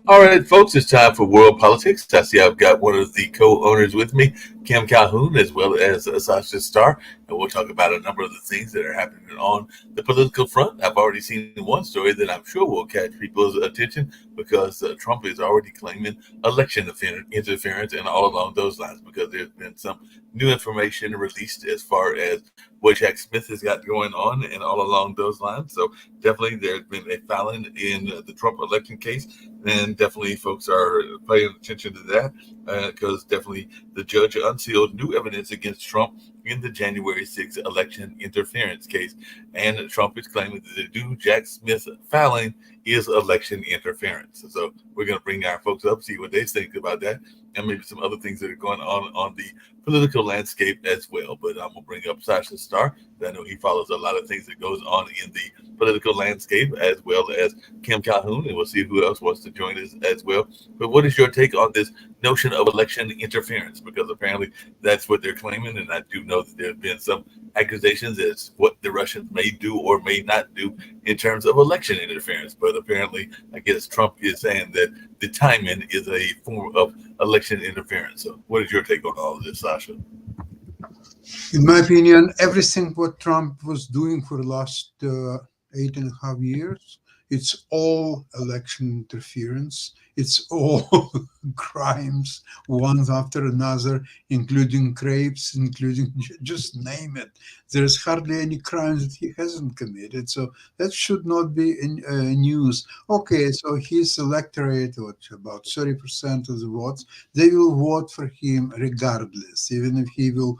All right, folks, it's time for World Politics. I see I've got one of the co-owners with me, Kim Calhoun, as well as Sasha Starr, and we'll talk about a number of the things that are happening on the political front. I've already seen one story that I'm sure will catch people's attention because Trump is already claiming election interference and all along those lines because there's been some new information released as far as what Jack Smith has got going on and all along those lines. So definitely there's been a filing in the Trump election case, and definitely folks are paying attention to that because definitely the judge unsealed new evidence against Trump in the January 6th election interference case. And Trump is claiming that the new Jack Smith filing is election interference. So we're going to bring our folks up, see what they think about that, and maybe some other things that are going on the political landscape as well. But I'm going to bring up Sasha Starr. I know he follows a lot of things that goes on in the political landscape, as well as Kim Calhoun, and we'll see who else wants to join us as well. But what is your take on this notion of election interference? Because apparently that's what they're claiming, and I do know that there have been some accusations as what the Russians may do or may not do in terms of election interference. But apparently, I guess Trump is saying that the timing is a form of election interference. So, what is your take on all of this, Sasha? In my opinion, everything what Trump was doing for the last 8.5 years, it's all election interference. It's all crimes, one after another, including rapes, including just name it. There's hardly any crimes that he hasn't committed. So that should not be in news. Okay, so his electorate, what, about 30% of the votes, they will vote for him regardless, even if he will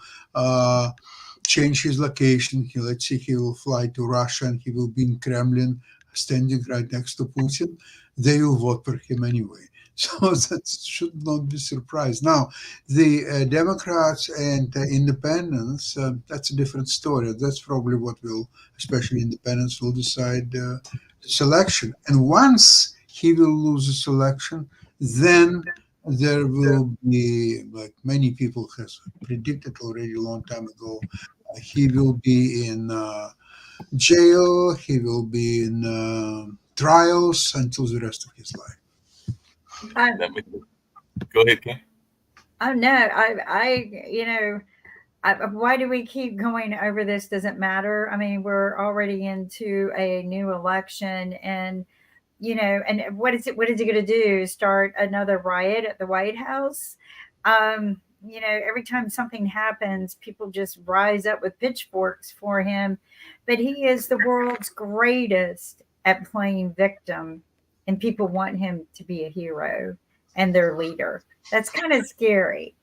change his location. Let's say he will fly to Russia and he will be in Kremlin, standing right next to Putin. They will vote for him anyway. So that should not be surprised. Now, the Democrats and independents, that's a different story. That's probably what will, especially independents, will decide this election. And once he will lose this election, then there will be, like many people has predicted already a long time ago, he will be in jail. He will be in trials until the rest of his life. I, That makes, go ahead, Kim. oh no, why do we keep going over this? Doesn't matter. I mean, we're already into a new election, and and what is it? What is he going to do? Start another riot at the White House? Every time something happens, people just rise up with pitchforks for him. But he is the world's greatest at playing victim, and people want him to be a hero and their leader. That's kind of scary.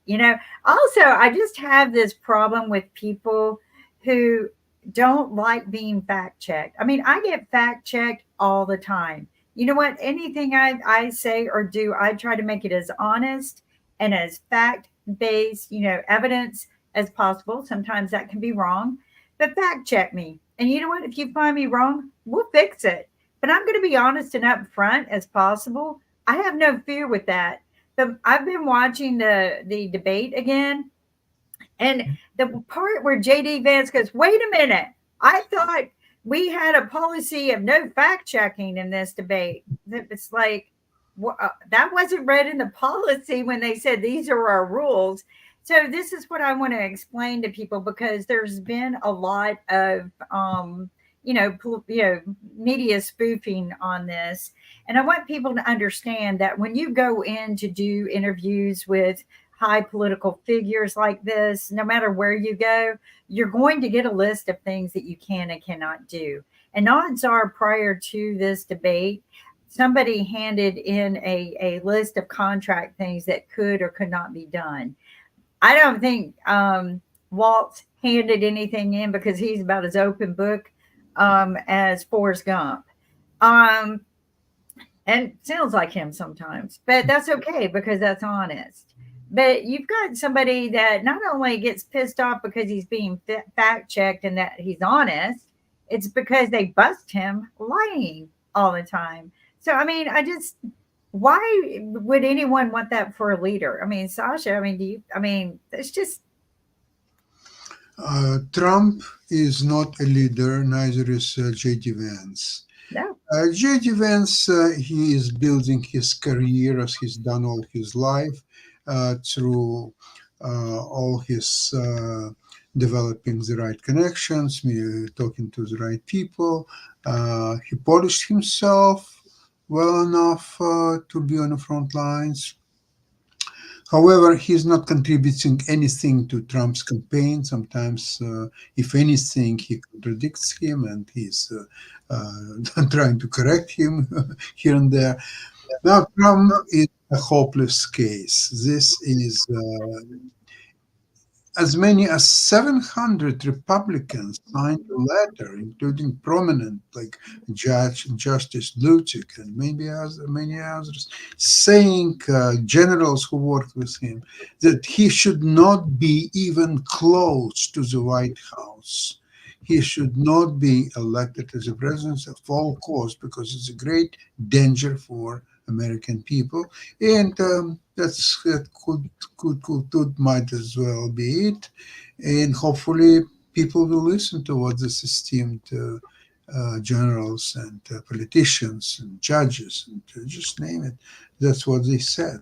Also, I just have this problem with people who don't like being fact checked. I mean, I get fact checked all the time. You know what? Anything I say or do, I try to make it as honest and as fact based, evidence as possible. Sometimes that can be wrong, but fact check me. And you know what? If you find me wrong, we'll fix it. But I'm going to be honest and upfront as possible. I have no fear with that. But I've been watching the debate again, and the part where JD Vance goes, "Wait a minute, I thought we had a policy of no fact checking in this debate." It's like that wasn't read in the policy when they said these are our rules. So this is what I want to explain to people because there's been a lot of media spoofing on this, and I want people to understand that when you go in to do interviews with high political figures like this, no matter where you go, you're going to get a list of things that you can and cannot do. And odds are, prior to this debate, somebody handed in a list of contract things that could or could not be done. I don't think Walt handed anything in because he's about as open book as Forrest Gump. And sounds like him sometimes, but that's okay because that's honest. But you've got somebody that not only gets pissed off because he's being fact checked and that he's honest, it's because they bust him lying all the time. So, I mean, why would anyone want that for a leader? I mean, Sasha, it's just. Trump is not a leader, neither is J.D. Vance. No. J.D. Vance, he is building his career as he's done all his life through all his developing the right connections, talking to the right people. He polished himself well enough to be on the front lines. However, he's not contributing anything to Trump's campaign. Sometimes, if anything, he contradicts him and he's trying to correct him here and there. Now, Trump is a hopeless case. This is as many as 700 Republicans signed a letter, including prominent like Justice Lucic and many others, saying generals who worked with him that he should not be even close to the White House. He should not be elected as a president at all costs because it's a great danger for American people, and that might as well be it. And hopefully, people will listen to what these esteemed generals and politicians and judges and just name it. That's what they said.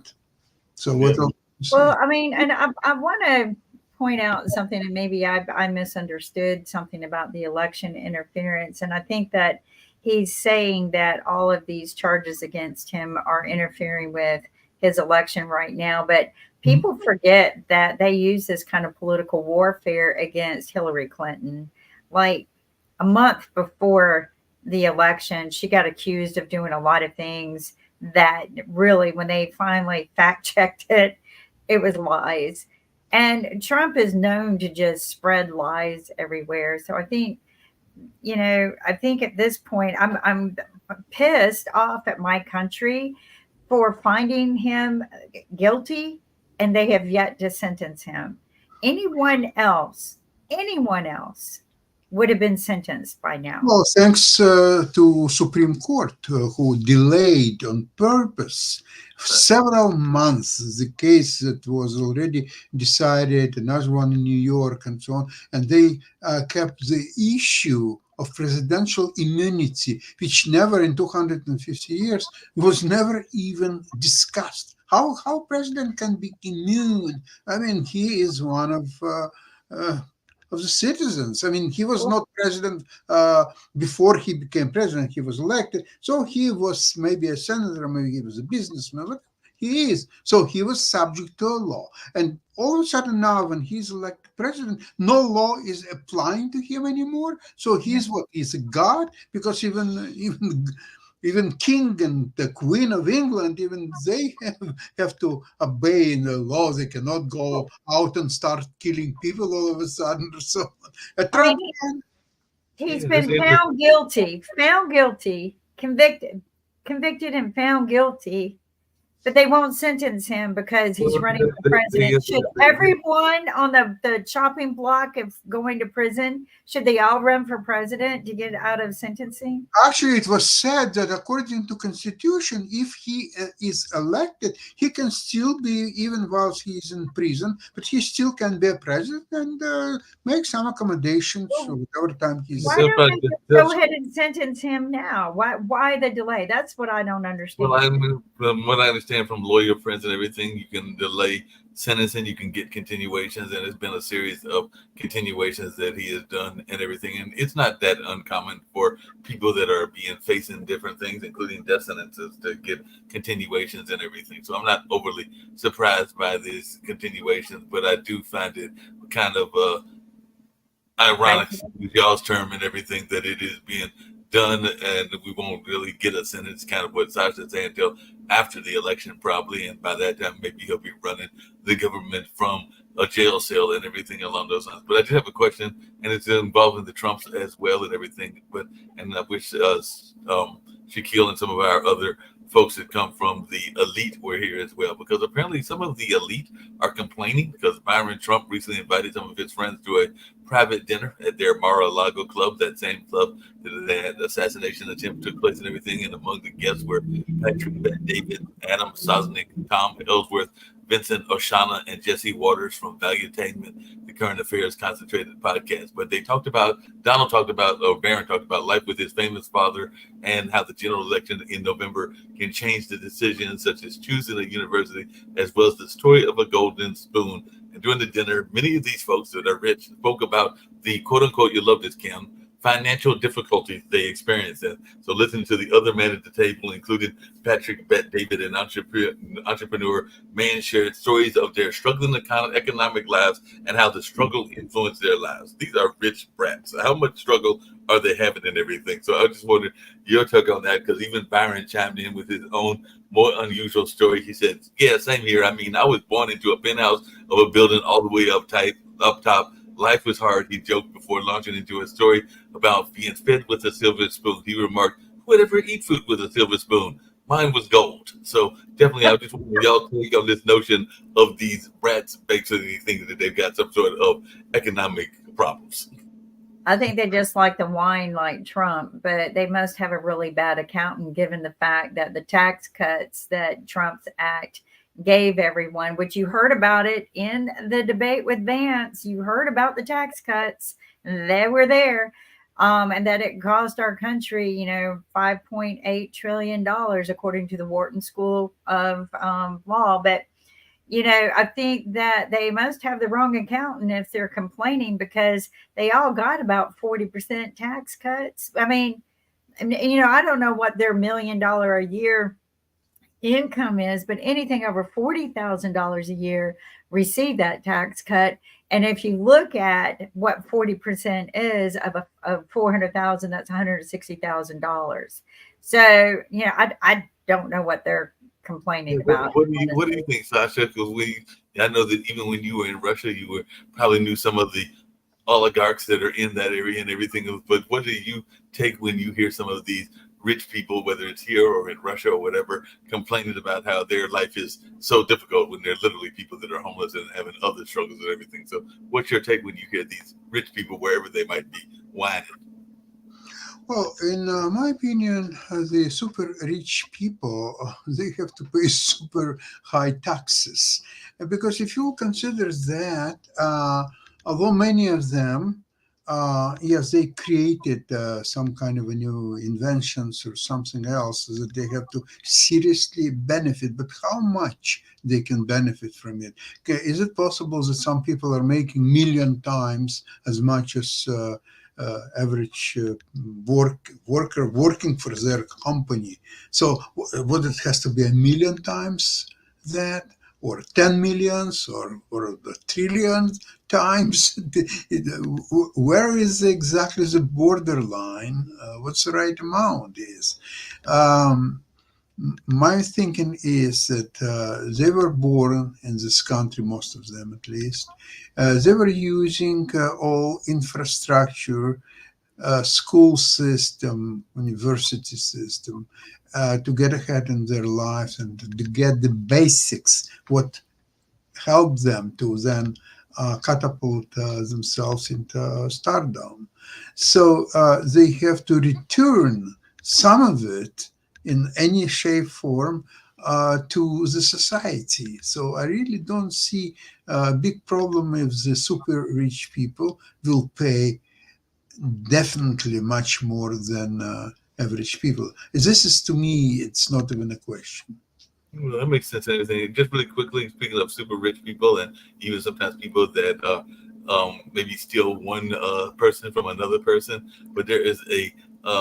So what else? Well, I mean, and I want to point out something, and maybe I misunderstood something about the election interference, and I think that he's saying that all of these charges against him are interfering with his election right now. But people forget that they use this kind of political warfare against Hillary Clinton. Like a month before the election, she got accused of doing a lot of things that really, when they finally fact checked it, it was lies. And Trump is known to just spread lies everywhere. So I think, I think at this point, I'm pissed off at my country for finding him guilty, and they have yet to sentence him. Anyone else would have been sentenced by now. Well, thanks to Supreme Court, who delayed on purpose several months the case that was already decided, another one in New York and so on, and they kept the issue of presidential immunity, which never in 250 years was never even discussed. How president can be immune? I mean, he is one of the citizens. I mean, he was not president before he became president. He was elected. So he was maybe a senator, maybe he was a businessman. But he is. So he was subject to a law. And all of a sudden now, when he's elected president, no law is applying to him anymore. So he's what? He's a god? Because even king and the queen of England, even they have to obey the law. They cannot go out and start killing people all of a sudden or so on. He's been found guilty, convicted and found guilty, but they won't sentence him because he's running for president. Should everyone on the chopping block of going to prison, should they all run for president to get out of sentencing? Actually, it was said that according to Constitution, if he is elected, he can still be, even while he is in prison, but he still can be a president and make some accommodations whatever time he's. Why don't they just go ahead and sentence him now? Why the delay? That's what I don't understand. Well, from what I understand from lawyer friends and everything, you can delay sentencing, you can get continuations, and it's been a series of continuations that he has done and everything. And it's not that uncommon for people that are facing different things, including death sentences, to get continuations and everything. So I'm not overly surprised by these continuations, but I do find it kind of ironic, with y'all's term and everything, that it is being done and we won't really get a sentence, kind of what Sasha's saying, until after the election probably, and by that time maybe he'll be running the government from a jail cell and everything along those lines. But I do have a question, and it's involving the Trumps as well and everything, and I wish Shaquille and some of our other folks that come from the elite were here as well, because apparently some of the elite are complaining because Byron Trump recently invited some of his friends to a private dinner at their Mar-a-Lago club, that same club that the assassination attempt took place and everything. And among the guests were Patrick Bet-David, Adam Sosnick, Tom Ellsworth, Vincent Oshana and Jesse Waters from Valuetainment, the Current Affairs Concentrated podcast. But Donald talked about, or Barron talked about life with his famous father and how the general election in November can change the decisions such as choosing a university, as well as the story of a golden spoon. And during the dinner, many of these folks that are rich spoke about the quote unquote, you love this, Kim, financial difficulties they experienced. And so listening to the other men at the table, including Patrick Bet-David, an entrepreneur man, shared stories of their struggling economic lives and how the struggle influenced their lives. These are rich brats. How much struggle are they having and everything? So I just wondered your take on that, because even Byron chimed in with his own more unusual story. He said, yeah, same here. I mean, I was born into a penthouse of a building all the way up top. Life was hard, he joked before launching into a story about being fed with a silver spoon. He remarked, who would ever eat food with a silver spoon? Mine was gold. So definitely, I just want y'all take on this notion of these brats basically thinking that they've got some sort of economic problems. I think they just like the wine like Trump, but they must have a really bad accountant given the fact that the tax cuts that Trump's act gave everyone, which you heard about it in the debate with Vance. You heard about the tax cuts, they were there. And that it cost our country, $5.8 trillion, according to the Wharton School of Law. But, I think that they must have the wrong accountant if they're complaining, because they all got about 40% tax cuts. I mean, I don't know what their $1 million a year income is, but anything over $40,000 a year receive that tax cut. And if you look at what 40% is of 400,000, that's $160,000. So, I don't know what they're complaining about. What do you think, Sasha? Because I know that even when you were in Russia, you probably knew some of the oligarchs that are in that area and everything. But what do you take when you hear some of these rich people, whether it's here or in Russia or whatever, complaining about how their life is so difficult when they're literally people that are homeless and having other struggles and everything? So what's your take when you hear these rich people, wherever they might be, whining? Well, in my opinion, the super rich people, they have to pay super high taxes. Because if you consider that, although many of them, yes, they created some kind of a new inventions or something else that they have to seriously benefit, but how much they can benefit from it? Okay, is it possible that some people are making million times as much as average worker working for their company? So what, it has to be 1 million times that, or 10 millions, or a trillion times? Where is exactly the borderline? What's the right amount is? My thinking is that they were born in this country, most of them at least. They were using all infrastructure, school system, university system, to get ahead in their lives and to get the basics, what helped them to then catapult themselves into stardom. So they have to return some of it in any shape, form, to the society. So I really don't see a big problem if the super rich people will pay definitely much more than average people. This is, to me, it's not even a question. Well, that makes sense and everything. Just really quickly, speaking of super rich people and even sometimes people that maybe steal one person from another person, but there is a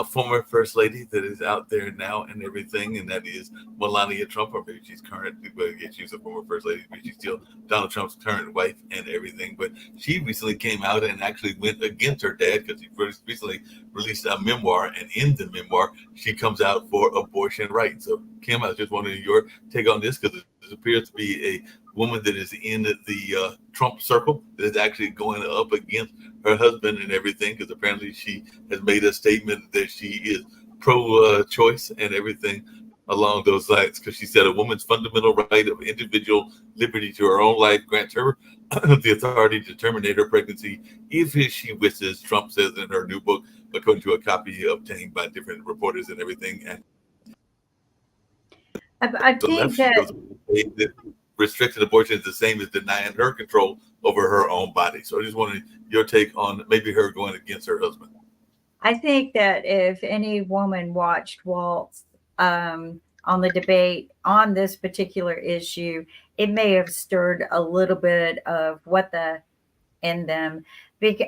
former first lady that is out there now and everything, and that is Melania Trump, or maybe she's current, but she's a former first lady, but she's still Donald Trump's current wife and everything. But she recently came out and actually went against her dad, because he recently released a memoir, and in the memoir, she comes out for abortion rights. So, Kim, I was just wondering your take on this, because it appears to be a woman that is in the Trump circle that is actually going up against her husband and everything, because apparently she has made a statement that she is pro-choice and everything along those lines, because she said a woman's fundamental right of individual liberty to her own life grants her the authority to terminate her pregnancy if she wishes, Trump says in her new book, according to a copy obtained by different reporters and everything. And I so think left, she that goes, that restricted abortion is the same as denying her control over her own body. So I just wanted your take on maybe her going against her husband. I think that if any woman watched Waltz on the debate on this particular issue, it may have stirred a little bit of what the in them.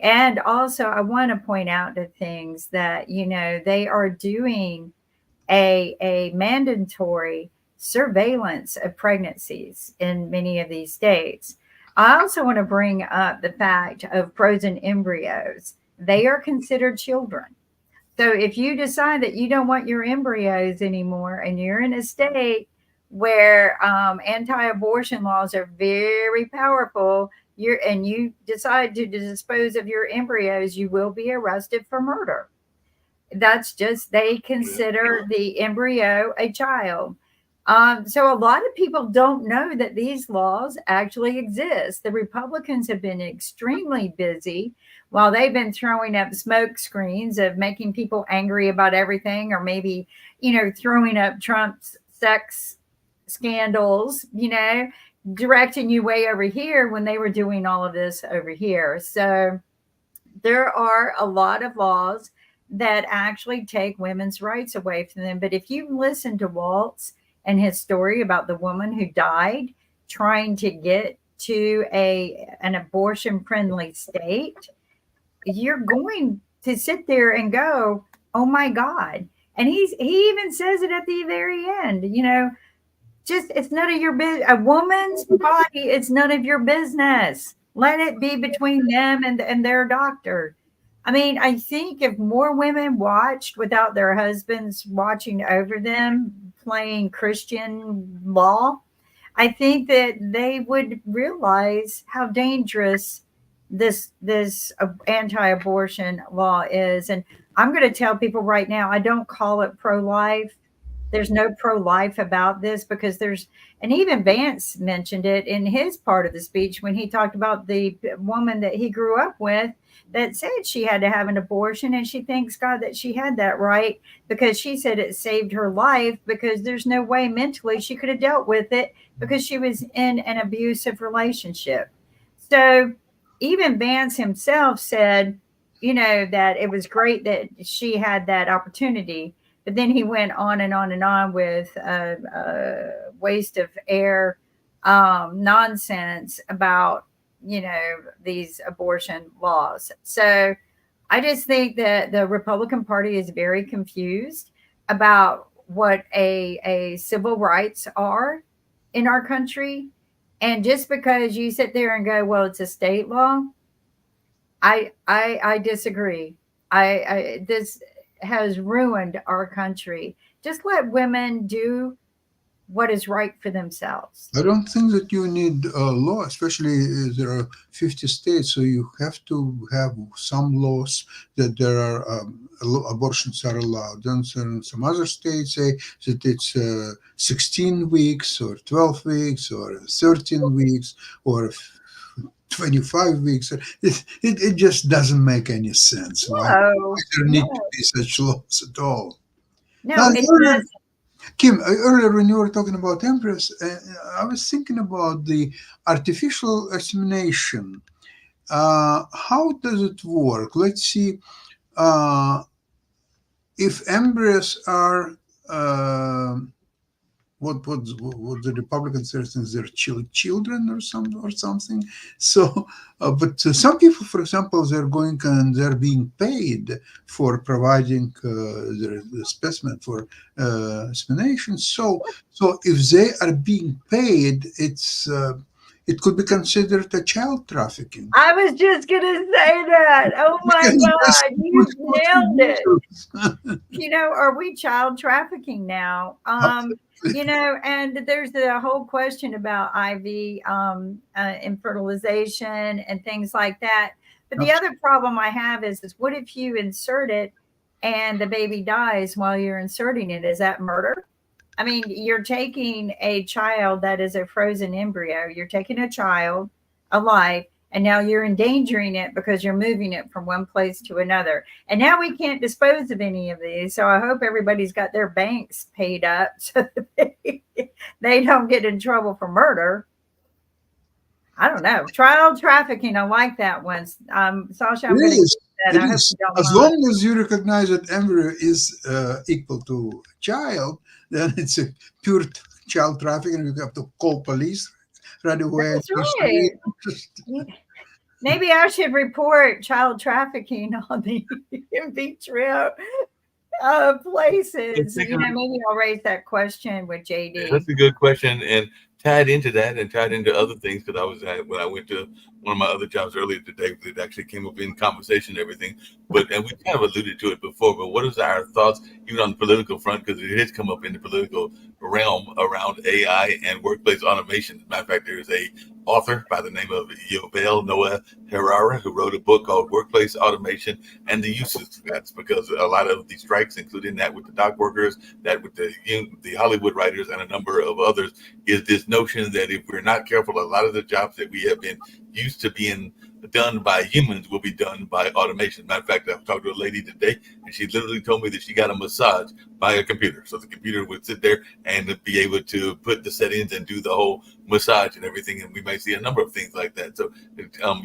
And also, I want to point out the things that, they are doing a mandatory surveillance of pregnancies in many of these states. I also want to bring up the fact of frozen embryos. They are considered children. So if you decide that you don't want your embryos anymore and you're in a state where anti-abortion laws are very powerful, you decide to dispose of your embryos, you will be arrested for murder. That's just, they consider the embryo a child. So a lot of people don't know that these laws actually exist. The Republicans have been extremely busy while they've been throwing up smoke screens of making people angry about everything, or maybe, throwing up Trump's sex scandals, directing you way over here when they were doing all of this over here. So there are a lot of laws that actually take women's rights away from them. But if you listen to Waltz and his story about the woman who died trying to get to an abortion-friendly state, you're going to sit there and go, oh my God. And he even says it at the very end, just, it's none of your business. A woman's body, it's none of your business. Let it be between them and their doctor. I mean, I think if more women watched without their husbands watching over them, playing Christian law, I think that they would realize how dangerous this anti-abortion law is. And I'm going to tell people right now, I don't call it pro-life. There's no pro-life about this, because and even Vance mentioned it in his part of the speech when he talked about the woman that he grew up with that said she had to have an abortion, and she thanks God that she had that right, because she said it saved her life, because there's no way mentally she could have dealt with it because she was in an abusive relationship. So even Vance himself said, that it was great that she had that opportunity. But then he went on and on and on with waste of air nonsense about, these abortion laws. So I just think that the Republican Party is very confused about what a civil rights are in our country. And just because you sit there and go, well, it's a state law, I disagree. This has ruined our country. Just let women do what is right for themselves. I don't think that you need a law, especially there are 50 states, so you have to have some laws that there are abortions are allowed. And some other states say that it's 16 weeks or 12 weeks or 13 weeks or 25 weeks. It just doesn't make any sense. Why there need to be such laws at all? No, it doesn't. Kim, earlier when you were talking about embryos, I was thinking about the artificial insemination. How does it work? Let's see. If embryos are what the Republican citizens, their children or something. So, but some people, for example, they're going and they're being paid for providing the specimen for insemination. So if they are being paid, it could be considered a child trafficking. I was just going to say that. Oh my God, you nailed it. Are we child trafficking now? And there's the whole question about IV infertilization and things like that. But the other problem I have is what if you insert it and the baby dies while you're inserting it? Is that murder? I mean, you're taking a child that is a frozen embryo. You're taking a child alive, and now you're endangering it because you're moving it from one place to another. And now we can't dispose of any of these. So I hope everybody's got their banks paid up so that they don't get in trouble for murder. I don't know. Child trafficking. I like that one. Sasha, I'm It going to is. use that. It I hope is. you don't As mind. long as you recognize that embryo is equal to child, then it's a pure child trafficking. You have to call police right away. That's Usually, right. Maybe I should report child trafficking on the in vitro places. Maybe I'll raise that question with That's JD. a good question, and tied into that, and tied into other things. Because when I went to one of my other jobs earlier today, it actually came up in conversation and everything. And we kind of alluded to it before. But what is our thoughts, even on the political front? Because it has come up in the political realm around AI and workplace automation. As a matter of fact, there is a author by the name of Yuval Noah Harari who wrote a book called Workplace Automation and the Uses. That's because a lot of the strikes, including that with the dock workers, that with the Hollywood writers, and a number of others, is this notion that if we're not careful, a lot of the jobs that we have been used to being done by humans will be done by automation. Matter of fact, I talked to a lady today, and she literally told me that she got a massage by a computer. So the computer would sit there and be able to put the settings and do the whole massage and everything. And we might see a number of things like that. So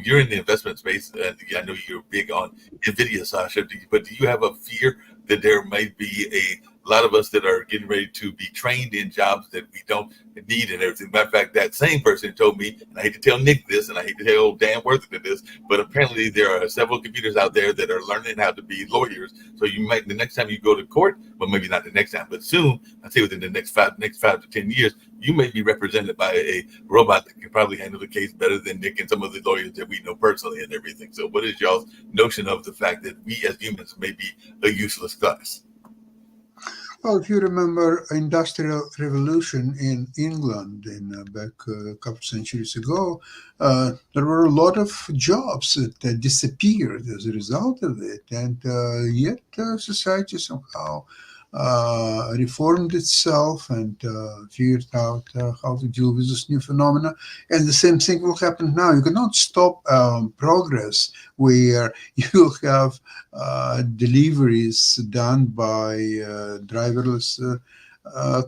you're in the investment space. I know you're big on NVIDIA, Sasha, but do you have a fear that there might be a lot of us that are getting ready to be trained in jobs that we don't need and everything? Matter of fact, that same person told me, and I hate to tell Nick this, and I hate to tell old Dan Worthington this, but apparently there are several computers out there that are learning how to be lawyers. So you might, the next time you go to court, well, maybe not the next time, but soon, I'd say within the next 5 to 10 years, you may be represented by a robot that can probably handle the case better than Nick and some of the lawyers that we know personally and everything. So what is y'all's notion of the fact that we as humans may be a useless class? well, if you remember Industrial Revolution in England back a couple centuries ago, there were a lot of jobs that disappeared as a result of it, and yet society somehow reformed itself and figured out how to deal with this new phenomena. And the same thing will happen now. You cannot stop progress where you have deliveries done by driverless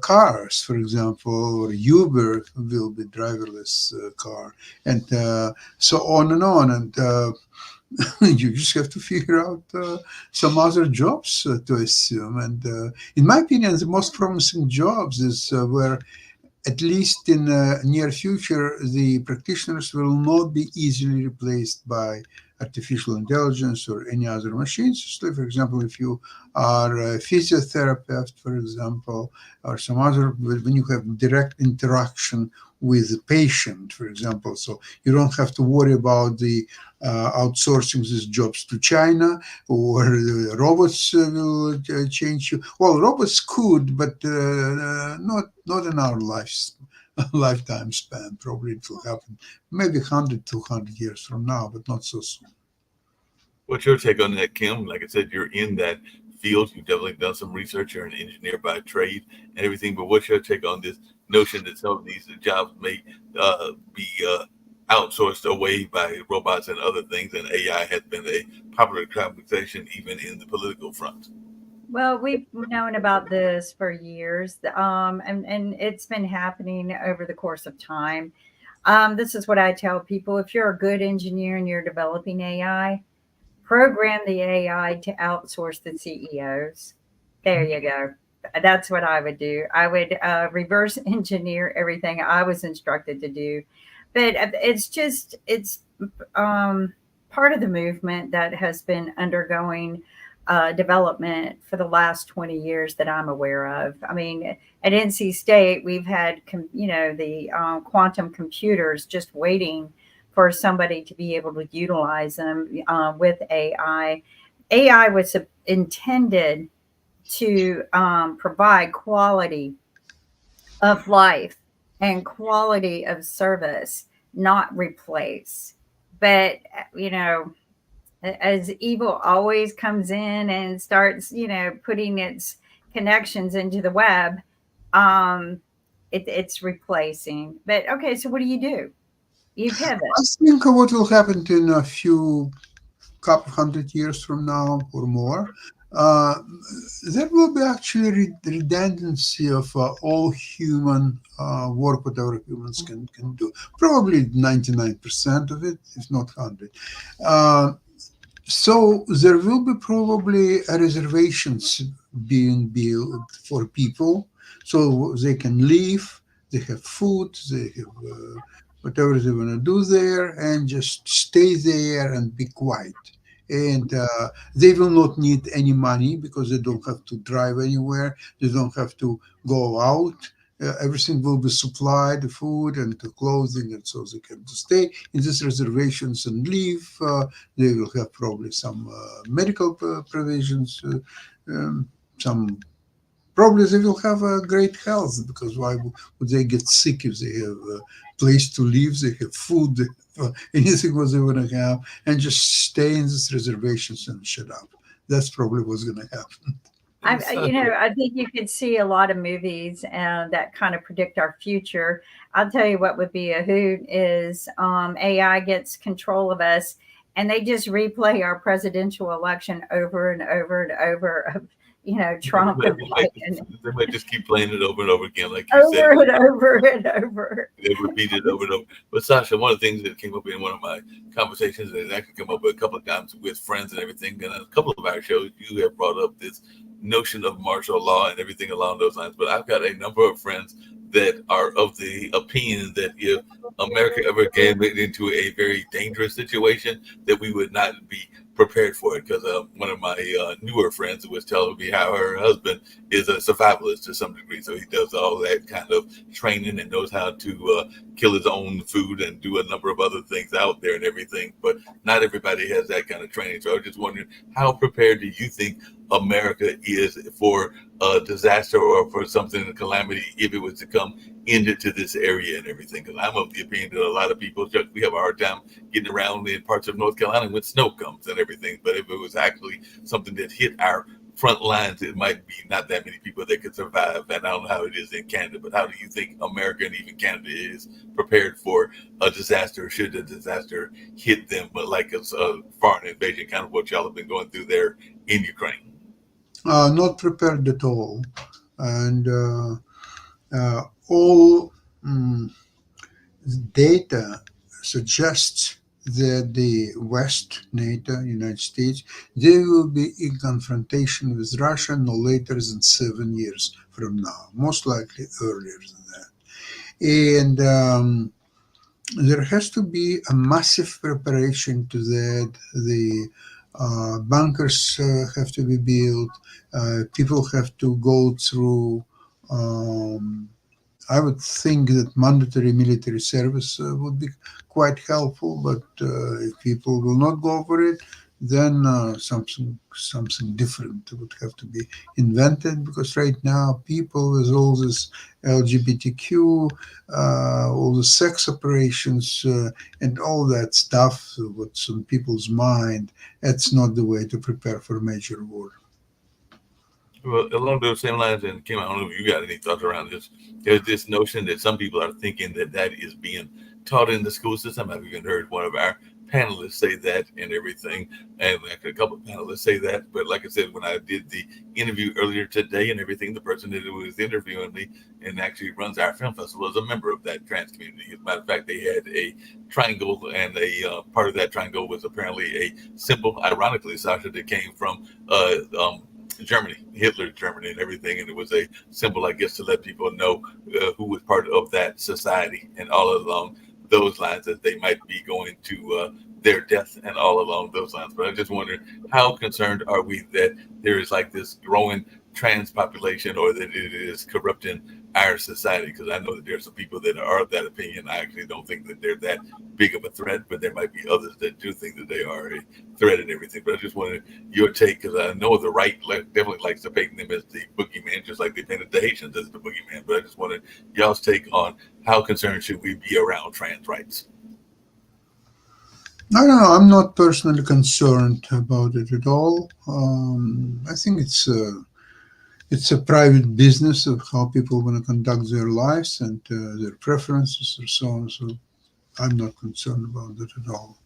cars, for example, or Uber will be driverless car, and so on and on. And you just have to figure out some other jobs to assume. And in my opinion, the most promising jobs is where, at least in the near future, the practitioners will not be easily replaced by artificial intelligence or any other machines. So, for example, if you are a physiotherapist, for example, or some other, when you have direct interaction with the patient, for example, so you don't have to worry about the outsourcing these jobs to China, or the robots will change you. Well, robots could, but not in our lifetime span. Probably it will happen maybe 100, 200 years from now, but not so soon. What's your take on that, Kim? Like I said, you're in that field. You've definitely done some research. You're an engineer by trade and everything. But what's your take on this notion that some of these jobs may be outsourced away by robots and other things? And AI has been a popular conversation even in the political front. Well, we've known about this for years, and it's been happening over the course of time. This is what I tell people: if you're a good engineer and you're developing AI, program the AI to outsource the CEOs. There you go. That's what I would do. I would reverse engineer everything I was instructed to do. But it's part of the movement that has been undergoing development for the last 20 years that I'm aware of. I mean, at NC State, we've had, the quantum computers just waiting for somebody to be able to utilize them with AI. AI was intended to provide quality of life and quality of service, not replace. But, as evil always comes in and starts, putting its connections into the web, it's replacing. But okay, so what do? You pivot. I think what will happen in a few couple hundred years from now or more, Uh, there will be actually redundancy of all human work, whatever humans can do. Probably 99% of it, if not 100. Uh, so there will be probably reservations being built for people, so they can leave. They have food. They have whatever they want to do there, and just stay there and be quiet. And they will not need any money because they don't have to drive anywhere. They don't have to go out. Everything will be supplied, the food and the clothing, and so they can stay in these reservations and leave. They will have probably some medical provisions, some probably they will have a great health because why would they get sick if they have a place to live, they have food, they have anything what they want to have, and just stay in these reservations and shut up. That's probably what's going to happen. I think you could see a lot of movies that kind of predict our future. I'll tell you what would be a hoot is AI gets control of us, and they just replay our presidential election over and over and over of Trump and Biden They might just keep playing it over and over again, like you said. over and over and over. They repeat it over and over. But Sasha, one of the things that came up in one of my conversations that has actually come up a couple of times with friends and everything, and a couple of our shows, you have brought up this notion of martial law and everything along those lines. But I've got a number of friends that are of the opinion that if America ever came into a very dangerous situation, that we would not be prepared for it. Because one of my newer friends was telling me how her husband is a survivalist to some degree, so he does all that kind of training and knows how to kill his own food and do a number of other things out there and everything. But not everybody has that kind of training. So I was just wondering, how prepared do you think America is for a disaster or for something, a calamity, if it was to come into this area and everything? Because I'm of the opinion that a lot of people, we have a hard time getting around in parts of North Carolina when snow comes and everything. But if it was actually something that hit our front lines, it might be not that many people that could survive. And I don't know how it is in Canada, but how do you think America and even Canada is prepared for a disaster should a disaster hit them, but like a foreign invasion, kind of what y'all have been going through there in Ukraine? Not prepared at all. And all data suggests that the West, NATO, United States, they will be in confrontation with Russia no later than 7 years from now, most likely earlier than that. And there has to be a massive preparation to that. The bunkers have to be built. People have to go through. I would think that mandatory military service would be quite helpful, but if people will not go for it, then something different would have to be invented, because right now people with all this LGBTQ, all the sex operations, and all that stuff, what's on people's mind, that's not the way to prepare for a major war. Well, along those same lines, and Kim, I don't know if you got any thoughts around this. There's this notion that some people are thinking that is being taught in the school system. I've even heard one of our panelists say that and everything, and like a couple of panelists say that. But like I said, when I did the interview earlier today and everything, the person that was interviewing me and actually runs our film festival is a member of that trans community. As a matter of fact, they had a triangle, and a part of that triangle was apparently a symbol, ironically, Sasha, that came from Germany, Hitler's Germany and everything. And it was a symbol, I guess, to let people know who was part of that society, and all along those lines that they might be going to their death and all along those lines. But I just wonder, how concerned are we that there is like this growing trans population, or that it is corrupting our society? Because I know that there are some people that are of that opinion. I actually don't think that they're that big of a threat, but there might be others that do think that they are a threat and everything. But I just wanted your take, because I know the right definitely likes to paint them as the boogeyman, just like they painted the Haitians as the boogeyman. But I just wanted y'all's take on how concerned should we be around trans rights? I don't know. I'm not personally concerned about it at all. I think it's a private business of how people want to conduct their lives and their preferences or so on. So I'm not concerned about that at all.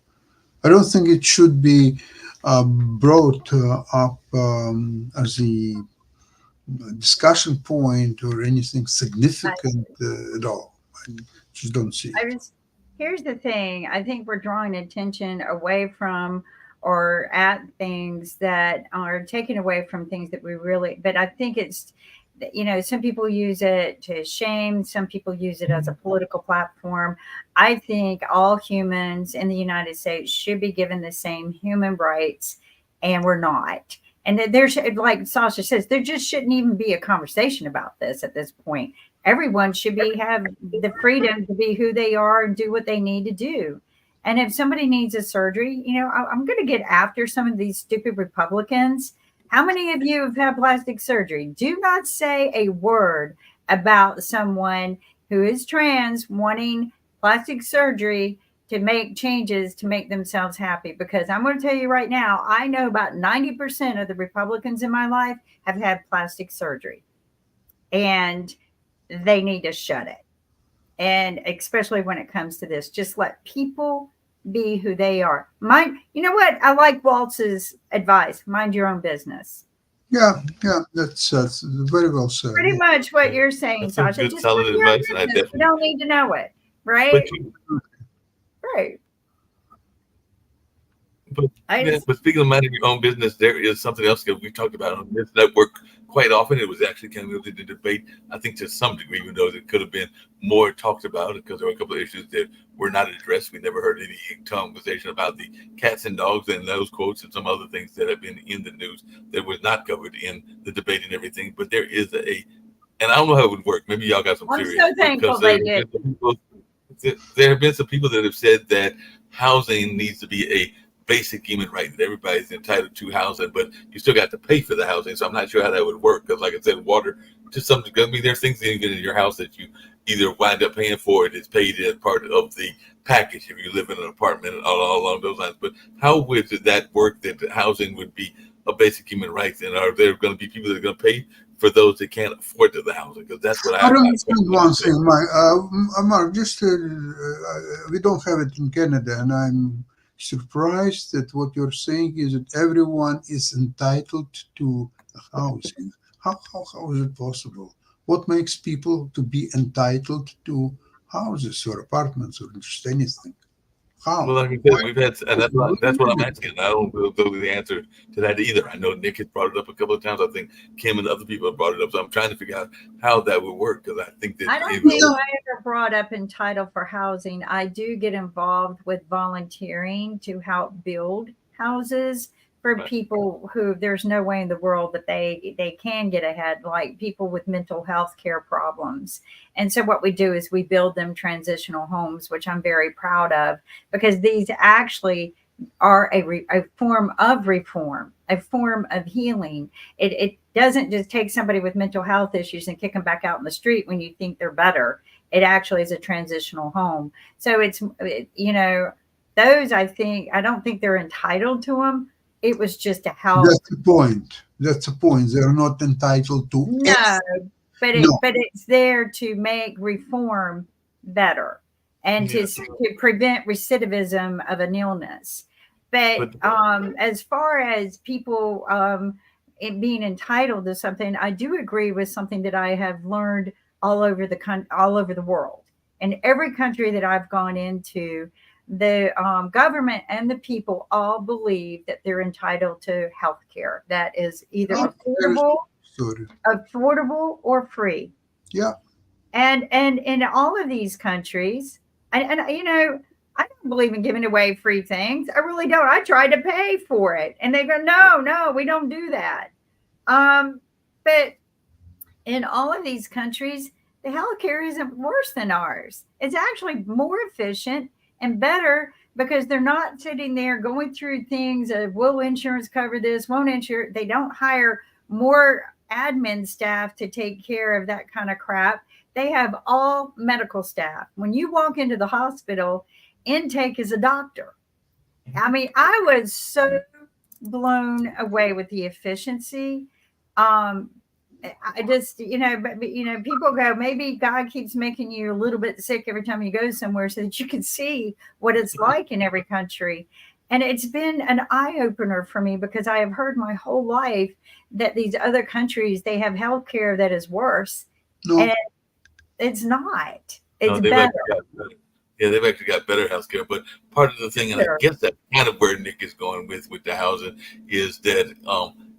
I don't think it should be brought up as a discussion point or anything significant at all. I just don't see I it. just Here's the thing. I think we're drawing attention away from or at things that are taken away from things that we really, but I think it's, some people use it to shame, some people use it as a political platform. I think all humans in the United States should be given the same human rights, and we're not. And that there's, like Sasha says, there just shouldn't even be a conversation about this at this point. Everyone should be have the freedom to be who they are and do what they need to do. And if somebody needs a surgery, I'm going to get after some of these stupid Republicans. How many of you have had plastic surgery? Do not say a word about someone who is trans wanting plastic surgery to make changes to make themselves happy. Because I'm going to tell you right now, I know about 90% of the Republicans in my life have had plastic surgery. And they need to shut it. And especially when it comes to this, just let people be who they are. You know what? I like Waltz's advice. Mind your own business. Yeah, yeah, that's very well said. Pretty Yeah. much what you're saying, That's some Sasha. good, Just solid mind your own advice, and I business. You definitely. don't need to know it, right? But you, Right. But, I yeah, just, but speaking of minding your own business, there is something else that we talked about on this network quite often. It was actually kind of in the debate, I think, to some degree, even though it could have been more talked about because there were a couple of issues that were not addressed. We never heard any conversation about the cats and dogs and those quotes and some other things that have been in the news that was not covered in the debate and everything. But there is and I don't know how it would work. Maybe y'all got some I'm theories so thankful because they did. there have been some people that have said that housing needs to be a basic human right that everybody's entitled to housing, but you still got to pay for the housing. So I'm not sure how that would work because, like I said, water to some degree. I mean, there's things even in your house that you either wind up paying for it is paid as part of the package if you live in an apartment and all along those lines. But how would that work that the housing would be a basic human right? And are there going to be people that are going to pay for those that can't afford the housing? Because that's what I I don't understand one thing, Mark. Just we don't have it in Canada, and I'm surprised that what you're saying is that everyone is entitled to housing. How is it possible? What makes people to be entitled to houses or apartments or just anything? Well, How? like I said, we've had, and that's what I'm asking. I don't know the answer to that either. I know Nick has brought it up a couple of times. I think Kim and other people have brought it up. So I'm trying to figure out how that would work because I think that I don't it think will. I ever brought up entitled for housing. I do get involved with volunteering to help build houses for Right. people who there's no way in the world that they can get ahead, like people with mental health care problems. And so what we do is we build them transitional homes, which I'm very proud of because these actually are a form of reform, a form of healing. It doesn't just take somebody with mental health issues and kick them back out in the street when you think they're better. It actually is a transitional home. So those I don't think they're entitled to them. It was just to help. That's the point. That's the point. They're not entitled to No, No. but it's there to make reform better and Yeah. to prevent recidivism of an illness. But But as far as people it being entitled to something, I do agree with something that I have learned all over the world. In every country that I've gone into, the government and the people all believe that they're entitled to health care that is either Oh, there's story. affordable or free. Yeah. And in all of these countries, and I don't believe in giving away free things. I really don't. I tried to pay for it, and they go, no, we don't do that. But in all of these countries, the healthcare isn't worse than ours. It's actually more efficient and better because they're not sitting there going through things of will insurance cover this, won't insurance. They don't hire more admin staff to take care of that kind of crap. They have all medical staff. When you walk into the hospital, intake is a doctor. I mean, I was so blown away with the efficiency. I just, people go, maybe God keeps making you a little bit sick every time you go somewhere so that you can see what it's like in every country. And it's been an eye opener for me because I have heard my whole life that these other countries, they have healthcare that is worse. No, And it's not. No, It's they've better. actually got better. Yeah, they've actually got better healthcare. But part of the thing, and I Sure. guess that's kind of where Nick is going with the housing, is that,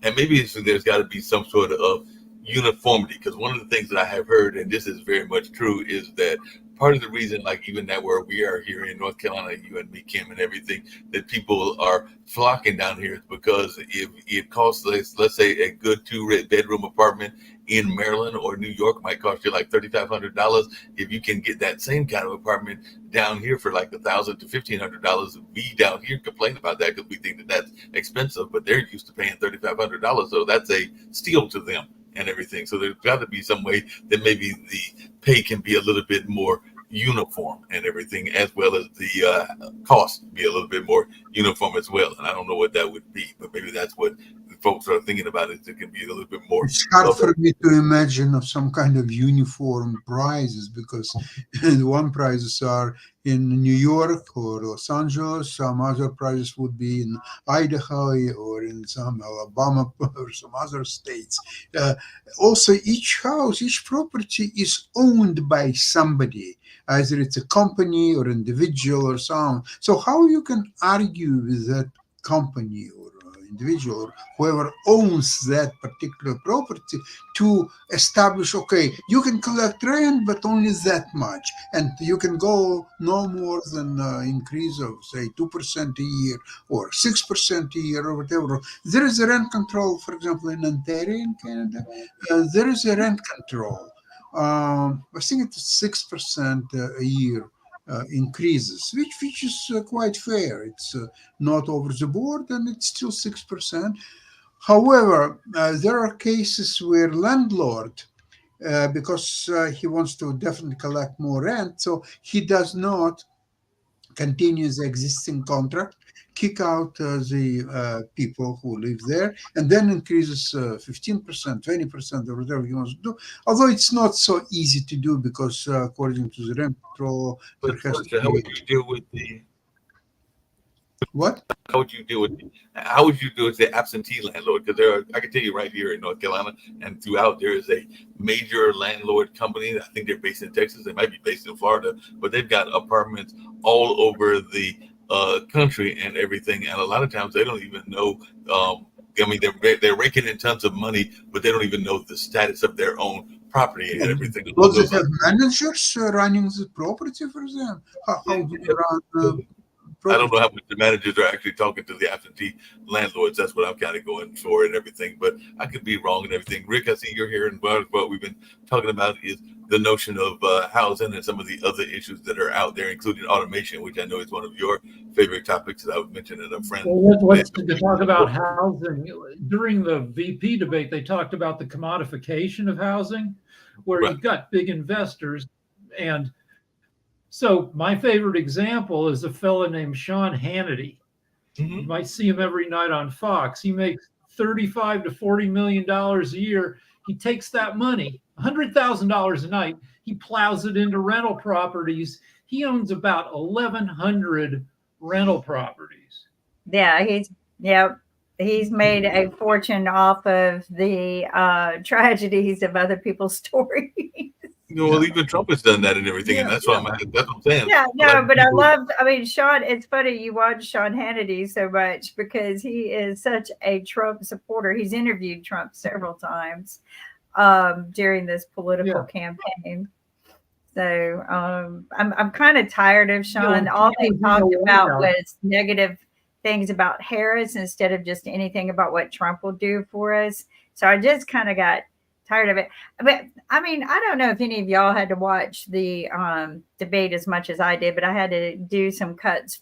and maybe there's got to be some sort of uniformity. Because one of the things that I have heard, and this is very much true, is that part of the reason, like even that where we are here in North Carolina, you and me, Kim, and everything, that people are flocking down here is because if it costs, let's say, a good two-bedroom apartment in Maryland or New York might cost you like $3,500. If you can get that same kind of apartment down here for like $1,000 to $1,500, we down here complain about that because we think that that's expensive, but they're used to paying $3,500, so that's a steal to them and everything. So there's got to be some way that maybe the pay can be a little bit more uniform and everything, as well as the cost be a little bit more uniform as well. And I don't know what that would be, but maybe that's what the folks are thinking about. It can be a little bit more. it's hard for me to imagine of some kind of uniform prices because one prices are in New York or Los Angeles, some other prices would be in Idaho or in some Alabama or some other states. Uh, Also, each house, each property is owned by somebody. Either it's a company or individual or someone. So how you can argue with that company or individual or whoever owns that particular property to establish, okay, you can collect rent, but only that much, and you can go no more than increase of say 2% a year or 6% a year or whatever. There is a rent control, for example, in Ontario, in Canada. There is a rent control. I think it's 6% a year increases, which is quite fair. It's not over the board, and it's still 6%. However, there are cases where landlord, because he wants to definitely collect more rent, so he does not continue the existing contract, kick out the people who live there, and then increases 15%, 20%, or whatever he wants to do. Although it's not so easy to do because, according to the rent control, there But has to Georgia, how be would you deal with the? what? How would you deal with? How would you deal with the absentee landlord? Because there, I can tell you right here in North Carolina and throughout, there is a major landlord company. I think they're based in Texas. They might be based in Florida, but they've got apartments all over the country and everything. And a lot of times they don't even know. I mean, they're raking in tons of money, but they don't even know the status of their own property and everything. Well, they have managers running the property for them. How do you run I don't know property? how much the managers are actually talking to the absentee landlords. That's what I'm kind of going for and everything. But I could be wrong and everything. Rick, I see you're here, and what we've been talking about is the notion of housing and some of the other issues that are out there, including automation, which I know is one of your favorite topics that I was mentioning a friend. Well, let's to talk about housing. During the VP debate, they talked about the commodification of housing, where Right. you've got big investors. And so my favorite example is a fellow named Sean Hannity. Mhm. You might see him every night on Fox. He makes $35 to $40 million a year. He takes that money, $100,000 a night, he plows it into rental properties. He owns about 1,100 rental properties. Yeah, he's made a fortune off of the tragedies of other people's stories. Well, even Trump has done that and everything, and Yeah, that's what that's what I'm saying. Yeah, A lot no, of but I people- love, I mean, Sean, it's funny you watch Sean Hannity so much because he is such a Trump supporter. He's interviewed Trump several times during this political campaign. So I'm kind of tired of Sean. Yeah, All they he's in the talked White about House. was negative things about Harris instead of just anything about what Trump will do for us. So I just kind of got tired of it. But I mean, I don't know if any of y'all had to watch the debate as much as I did, but I had to do some cuts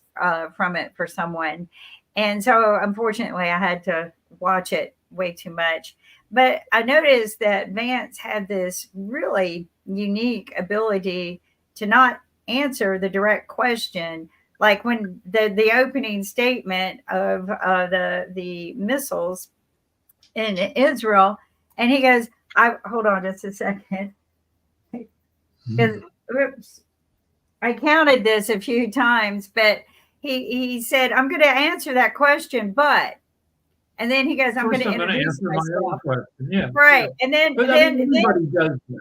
from it for someone. And so unfortunately, I had to watch it way too much. But I noticed that Vance had this really unique ability to not answer the direct question. Like when the opening statement of the missiles in Israel, and he goes, "I hold on just a second, because oops, I counted this a few times, but he said, "I'm going to answer that question, but," and then he goes, "I'm going First, to I'm going to introduce answer my own myself." question. Yeah. Right, Yeah. and then But I then mean, then everybody does that.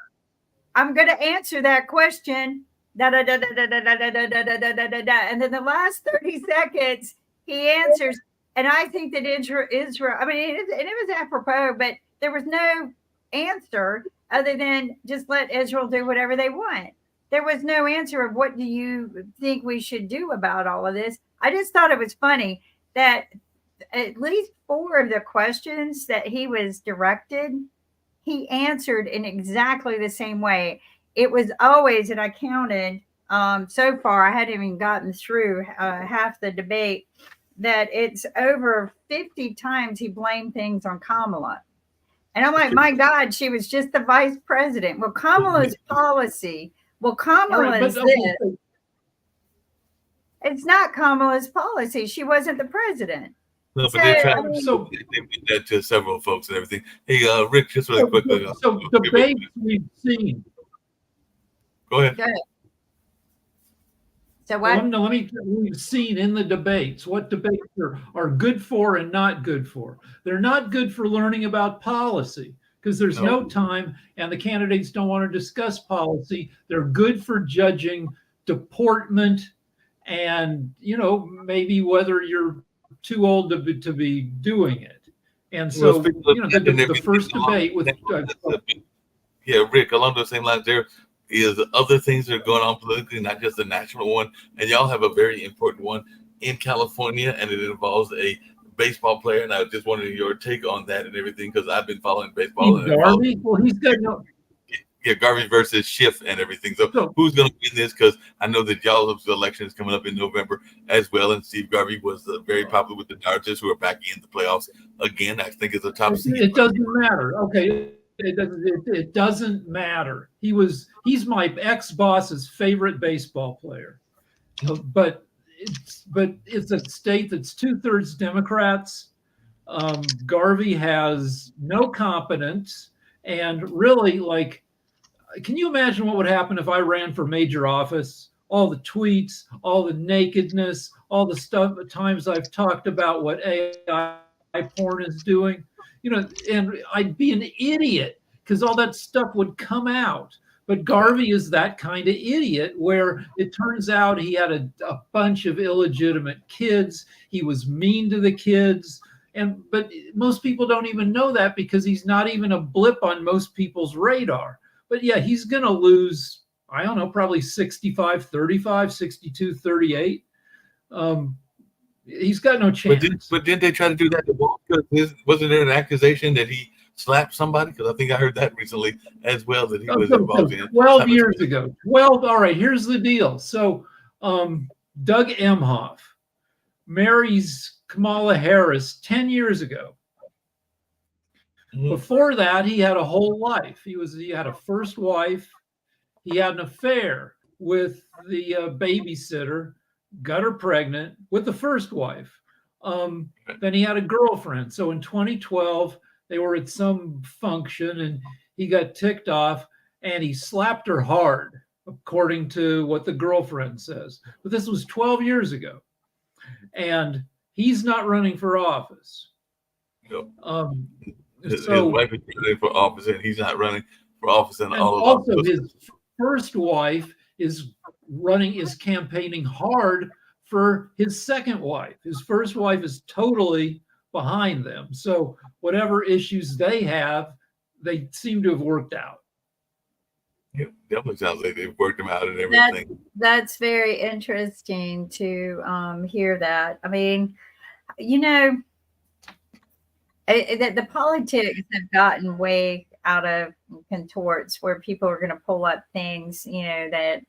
I'm going to answer that question. Da, da, da, da, da, da, da, da, da, da, da, da, da, da. And then the last 30 seconds, he answers. And I think that Israel, I mean, it was apropos, but there was no answer other than just let Israel do whatever they want. There was no answer of what do you think we should do about all of this. I just thought it was funny that at least 4 of the questions that he was directed, he answered in exactly the same way. It was always, and I counted so far, I hadn't even gotten through half the debate, that it's over 50 times he blamed things on Kamala. And I'm like, my God, she was just the vice president. Well, Kamala's policy, well, All right, Kamala's but this. It's not Kamala's policy. She wasn't the president. No, So, but they're trying I mean, so they did that to several folks and everything. Hey, Rick, just really quickly. so debates we've seen. Go ahead. go ahead. So Well, what? we've seen in the debates what debates are good for and not good for. They're not good for learning about policy because there's No. no time and the candidates don't want to discuss policy. They're good for judging deportment and, maybe whether you're too old to be doing it. And so, the first debate with yeah, Rick, along those same lines, there is other things that are going on politically, not just the national one. And y'all have a very important one in California, and it involves a baseball player. And I just wanted your take on that and everything because I've been following baseball. Garvey. Well, he's got no. Yeah, Garvey versus Schiff and everything. So So- who's going to win this? Because I know that y'all's election is coming up in November as well. And Steve Garvey was very popular with the Dodgers, who are back in the playoffs again. I think it's a top seed. It doesn't matter. Okay. It doesn't matter. He's my ex-boss's favorite baseball player, but it's a state that's 2/3 Democrats. Garvey has no competence, and really, can you imagine what would happen if I ran for major office? All the tweets, all the nakedness, all the stuff at times I've talked about what AI porn is doing. And I'd be an idiot because all that stuff would come out. But Garvey is that kind of idiot where it turns out he had a bunch of illegitimate kids. He was mean to the kids. But most people don't even know that because he's not even a blip on most people's radar. But yeah, he's going to lose, I don't know, probably 65-35, 62-38. He's got no chance. But didn't they try to do that to Walt? Because wasn't there an accusation that he slapped somebody? Because I think I heard that recently as well, that he was involved in 12 years ago. 12. All right, here's the deal. So Doug Emhoff marries Kamala Harris 10 years ago. Mhm. Before that, he had a whole life. He had a first wife. He had an affair with the babysitter, got her pregnant with the first wife. Then he had a girlfriend. So in 2012, they were at some function and he got ticked off and he slapped her hard, according to what the girlfriend says. But this was 12 years ago. And he's not running for office. No. His So, wife is running for office, and he's not running for office. And all of also, those. his first wife is campaigning hard for his second wife. His first wife is totally behind them. So whatever issues they have, they seem to have worked out. Yeah, definitely sounds like they've worked them out and everything. That's very interesting to hear that. I mean, the politics have gotten way out of contorts where people are going to pull up things, that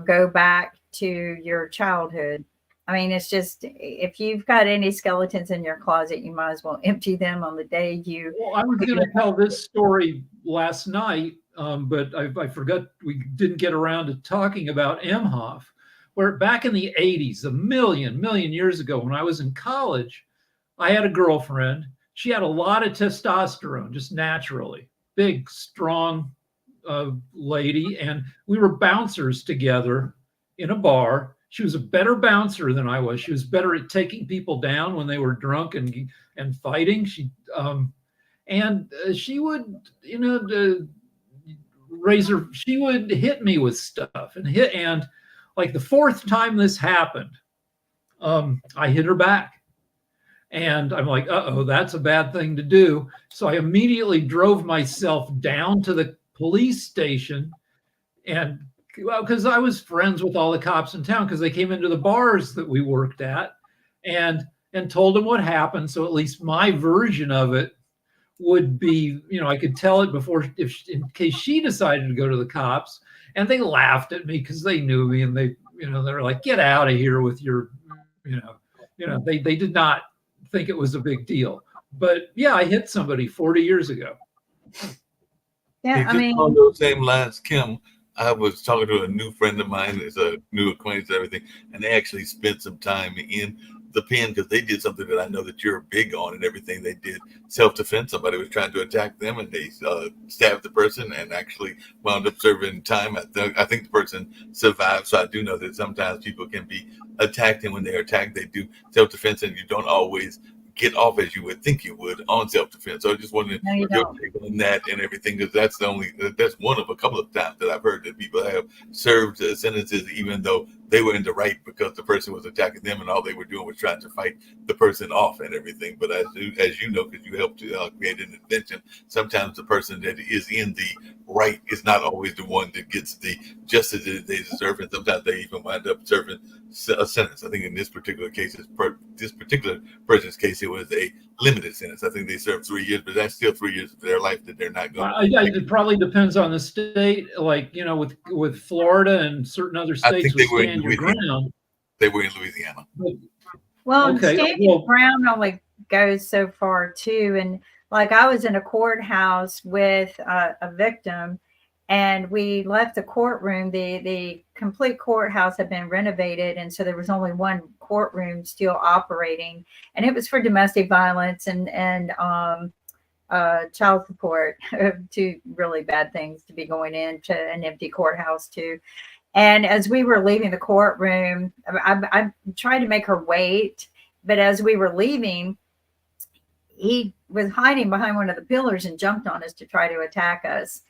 go back to your childhood. I mean, it's just, if you've got any skeletons in your closet, you might as well empty them on the day you. Well, I was going to tell this story last night, but I forgot we didn't get around to talking about Emhoff, where back in the 80s, a million years ago, when I was in college, I had a girlfriend. She had a lot of testosterone, just naturally. Big, strong lady. And we were bouncers together in a bar. She was a better bouncer than I was. She was better at taking people down when they were drunk and fighting. She would, you know, she would hit me with stuff and like the fourth time this happened, I hit her back. And I'm like, uh-oh, that's a bad thing to do. So I immediately drove myself down to the police station, and well, because I was friends with all the cops in town because they came into the bars that we worked at and told them what happened. So at least my version of it would be, you know, I could tell it before in case she decided to go to the cops. And they laughed at me because they knew me, and they were like, get out of here with your, they did not think it was a big deal. But yeah, I hit somebody 40 years ago. Yeah, I mean, on those same lines, Kim, I was talking to a new friend of mine, it's a new acquaintance and everything, and they actually spent some time in the pen because they did something that I know that you're big on and everything. They did self-defense. Somebody was trying to attack them, and they stabbed the person and actually wound up serving time. I think the person survived. So I do know that sometimes people can be attacked, and when they're attacked, they do self-defense, and you don't always get off as you would think you would on self-defense. So I just wanted No, you your don't. take on that and everything, because that's one of a couple of times that I've heard that people have served sentences even though they were in the right because the person was attacking them and all they were doing was trying to fight the person off and everything. But as you know, because you helped to create an invention, sometimes the person that is in the right is not always the one that gets the justice that they deserve, and sometimes they even wind up serving a sentence. I think in this particular case, this particular person's case, it was a limited sentence. I think they served 3 years, but that's still 3 years of their life that they're not going to. It probably depends on the state. Like, you know, with Florida and certain other states, I think they were in stand your Louisiana. ground. They were in Louisiana. Well, Okay, stand well- your ground only goes so far too. And like I was in a courthouse with a victim, and we left the courtroom. The complete courthouse had been renovated, and so there was only one courtroom still operating, and it was for domestic violence and child support. Two really bad things to be going into an empty courthouse too. And as we were leaving the courtroom, I tried to make her wait, but as we were leaving, he was hiding behind one of the pillars and jumped on us to try to attack us.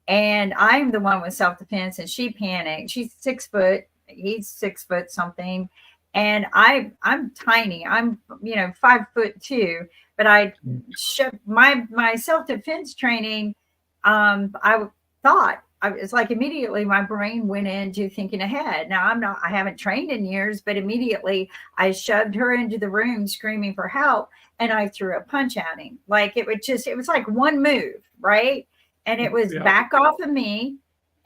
And I'm the one with self-defense, and she panicked. She's 6 foot, he's 6 foot something. And I'm tiny. I'm, 5'2", but I shoved my self-defense training. I thought, it's like immediately my brain went into thinking ahead. Now I haven't trained in years, but immediately I shoved her into the room screaming for help, and I threw a punch at him. Like it was like one move, right? And it was back off of me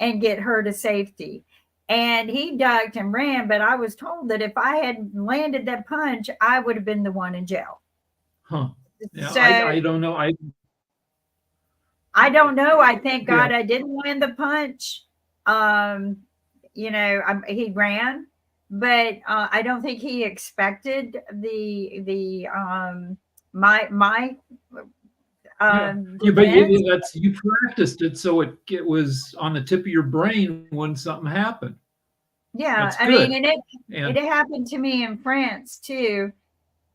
and get her to safety. And he ducked and ran, but I was told that if I had landed that punch, I would have been the one in jail. Huh. Yeah, So, I don't know. I don't know. I thank God I didn't land the punch. He ran, but I don't think he expected my but you practiced it, so it was on the tip of your brain when something happened. Yeah, That's I good. mean, and it happened to me in France too.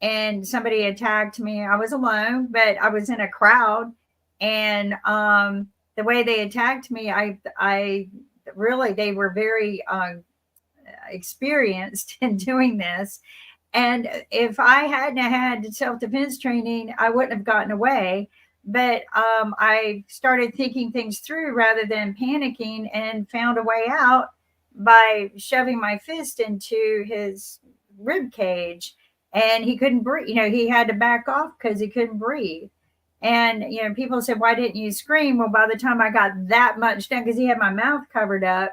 And somebody attacked me. I was alone, but I was in a crowd. And the way they attacked me, I really, they were very experienced in doing this. And if I hadn't had self-defense training, I wouldn't have gotten away. But I started thinking things through rather than panicking, and found a way out by shoving my fist into his rib cage, and he couldn't breathe. He had to back off because he couldn't breathe. And, people said, why didn't you scream? Well, by the time I got that much done, because he had my mouth covered up,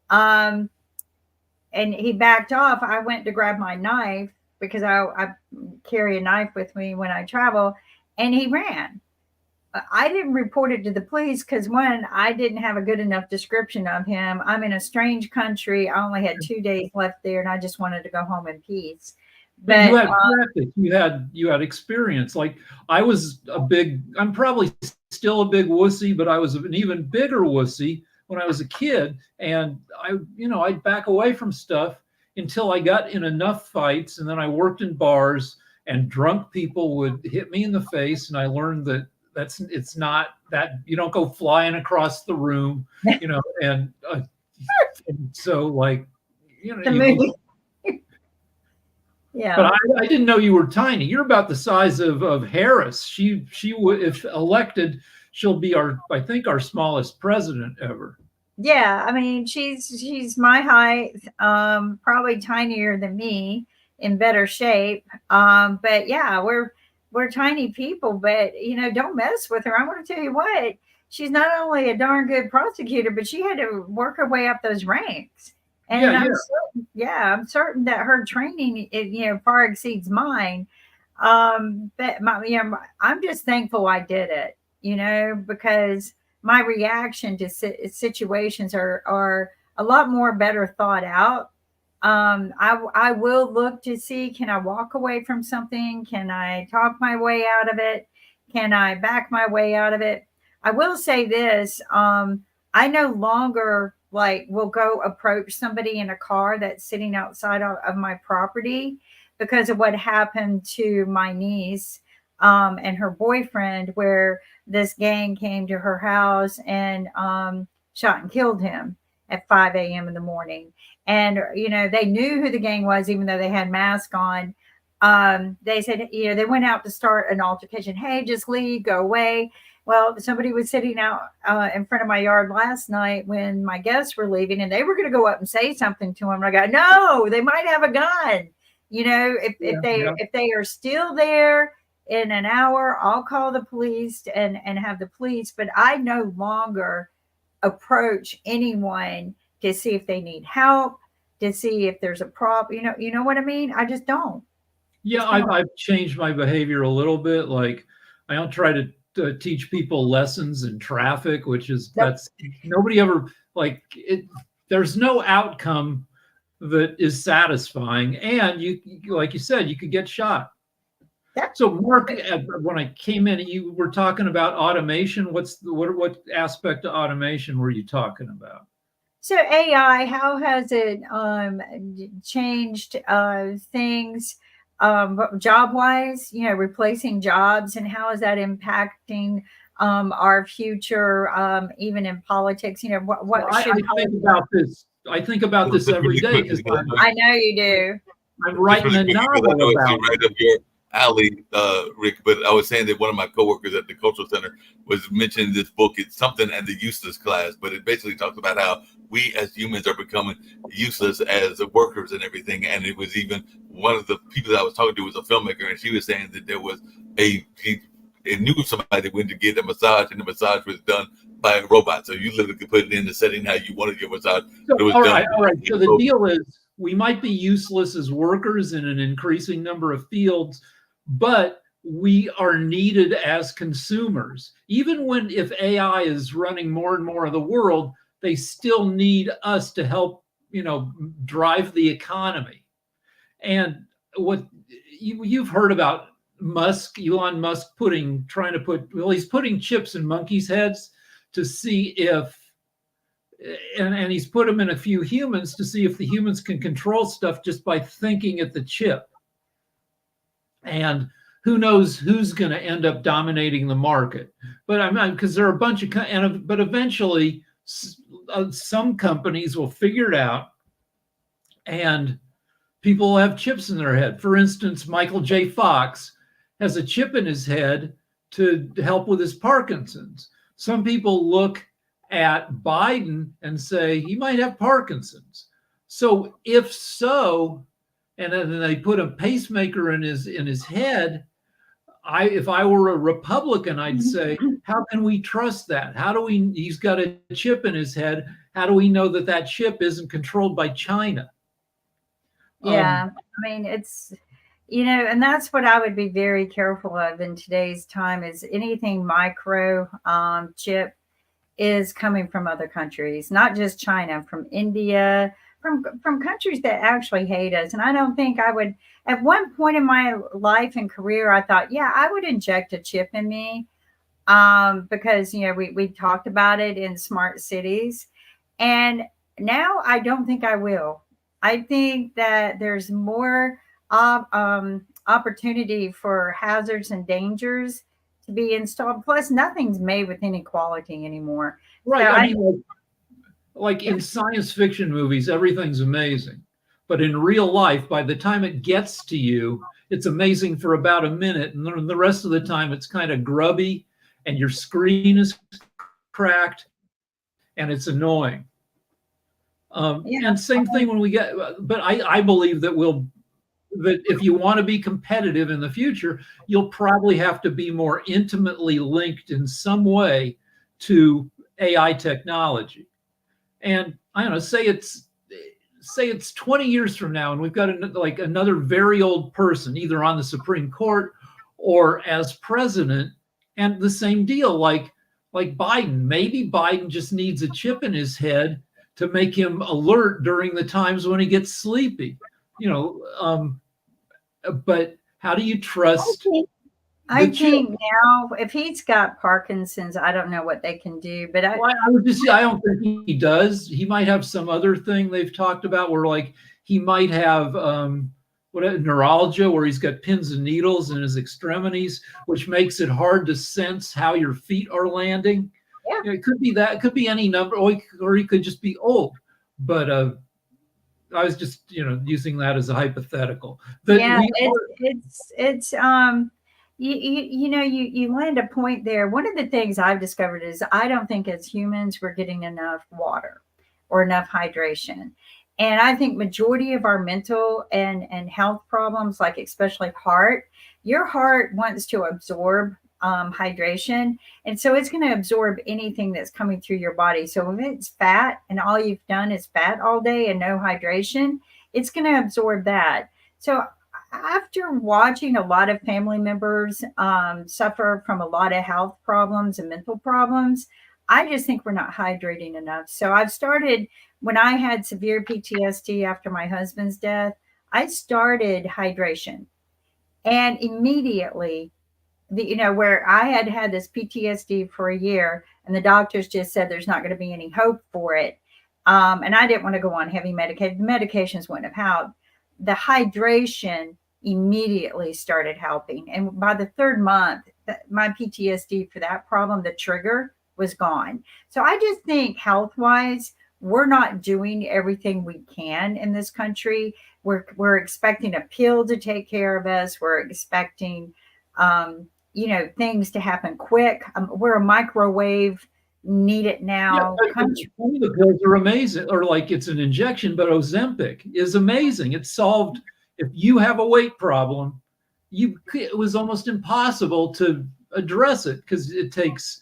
and he backed off, I went to grab my knife because I carry a knife with me when I travel, and he ran. I didn't report it to the police because, one, I didn't have a good enough description of him. I'm in a strange country. I only had 2 days left there, and I just wanted to go home in peace. But you had practice. You had experience. Like I'm probably still a big wussy, but I was an even bigger wussy when I was a kid. And I'd back away from stuff. until I got in enough fights, and then I worked in bars, and drunk people would hit me in the face, and I learned that it's not that you don't go flying across the room, and so like, The movie. Yeah. But I didn't know you were tiny. You're about the size of Harris. She would, if elected, she'll be I think our smallest president ever. Yeah, I mean, she's my height, probably tinier than me, in better shape. But yeah, we're tiny people, but don't mess with her. I'm going to tell you what, she's not only a darn good prosecutor, but she had to work her way up those ranks. And I'm certain that her training, far exceeds mine. But I'm just thankful I did it, because my reaction to situations are a lot more better thought out. I will look to see, can I walk away from something? Can I talk my way out of it? Can I back my way out of it? I will say this. I no longer will go approach somebody in a car that's sitting outside of my property because of what happened to my niece and her boyfriend, where this gang came to her house and shot and killed him at 5 a.m. in the morning. And, they knew who the gang was, even though they had masks on. They said, they went out to start an altercation. Hey, just leave, go away. Well, somebody was sitting out in front of my yard last night when my guests were leaving, and they were going to go up and say something to him. And I go, no, they might have a gun. If they are still there in an hour, I'll call the police and have the police. But I no longer approach anyone to see if they need help, to see if there's a problem. You know what I mean? I just don't. Yeah, I've changed my behavior a little bit. Like, I don't try to teach people lessons in traffic, that's nobody ever there's no outcome that is satisfying, and you, like you said, you could get shot. So Mark, when I came in, you were talking about automation. What aspect of automation were you talking about? So AI, how has it changed things job-wise, replacing jobs, and how is that impacting our future, even in politics? I think about this every day because I know you do. I'm writing a novel about right up your alley, Rick. But I was saying that one of my coworkers at the Cultural Center was mentioning this book. It's something at the useless class, but it basically talks about how we as humans are becoming useless as workers and everything. And it was even one of the people that I was talking to was a filmmaker, and she was saying that there was he knew somebody that went to get a massage, and the massage was done by a robot. So you literally could put it in the setting how you wanted your massage. So, all right. So the deal is, we might be useless as workers in an increasing number of fields, but we are needed as consumers. Even if AI is running more and more of the world, they still need us to help, drive the economy. And what you've heard about Elon Musk he's putting chips in monkeys' heads to see if, and he's put them in a few humans to see if the humans can control stuff just by thinking at the chip. And who knows who's going to end up dominating the market? But because there are a bunch of, but eventually some companies will figure it out, and people will have chips in their head. For instance, Michael J. Fox has a chip in his head to help with his Parkinson's. Some people look at Biden and say he might have Parkinson's. So if so, and then they put a pacemaker in his head, if I were a Republican, I'd say, how can we trust that? He's got a chip in his head. How do we know that chip isn't controlled by China? Yeah, it's, and that's what I would be very careful of in today's time, is anything micro chip is coming from other countries, not just China, from India, from countries that actually hate us. And I don't think I would, at one point in my life and career, I thought, yeah, I would inject a chip in me because, we talked about it in smart cities. And now I don't think I will. I think that there's more opportunity for hazards and dangers to be installed. Plus, nothing's made with any quality anymore. Right. So I mean, like in science fiction movies, everything's amazing. But in real life, by the time it gets to you, it's amazing for about a minute. And then the rest of the time, it's kind of grubby and your screen is cracked and it's annoying. And same thing when we get, but I believe that that if you want to be competitive in the future, you'll probably have to be more intimately linked in some way to AI technology. And I don't know, say it's 20 years from now and we've got another very old person either on the Supreme Court or as president, and the same deal, like Biden. Maybe Biden just needs a chip in his head to make him alert during the times when he gets sleepy, but how do you trust? I think now, if he's got Parkinson's, I don't know what they can do. But I don't think he does. He might have some other thing they've talked about where, like, he might have neuralgia, where he's got pins and needles in his extremities, which makes it hard to sense how your feet are landing. Yeah. It could be that. It could be any number, or he could just be old. But I was just, using that as a hypothetical. But yeah, you land a point there. One of the things I've discovered is I don't think as humans we're getting enough water or enough hydration. And I think majority of our mental and health problems, like especially your heart wants to absorb hydration. And so it's going to absorb anything that's coming through your body. So if it's fat and all you've done is fat all day and no hydration, it's going to absorb that. So after watching a lot of family members suffer from a lot of health problems and mental problems, I just think we're not hydrating enough. So I've started, when I had severe PTSD after my husband's death, I started hydration. And immediately, where I had this PTSD for a year and the doctors just said there's not going to be any hope for it. And I didn't want to go on heavy medication. The medications wouldn't have helped. The hydration immediately started helping. And by the third month, my PTSD for that problem, the trigger, was gone. So I just think health-wise, we're not doing everything we can in this country. We're expecting a pill to take care of us. We're expecting, things to happen quick. We're a microwave, need it now country. Some of the pills are amazing, or like it's an injection, but Ozempic is amazing. It solved, if you have a weight problem, it was almost impossible to address it because it takes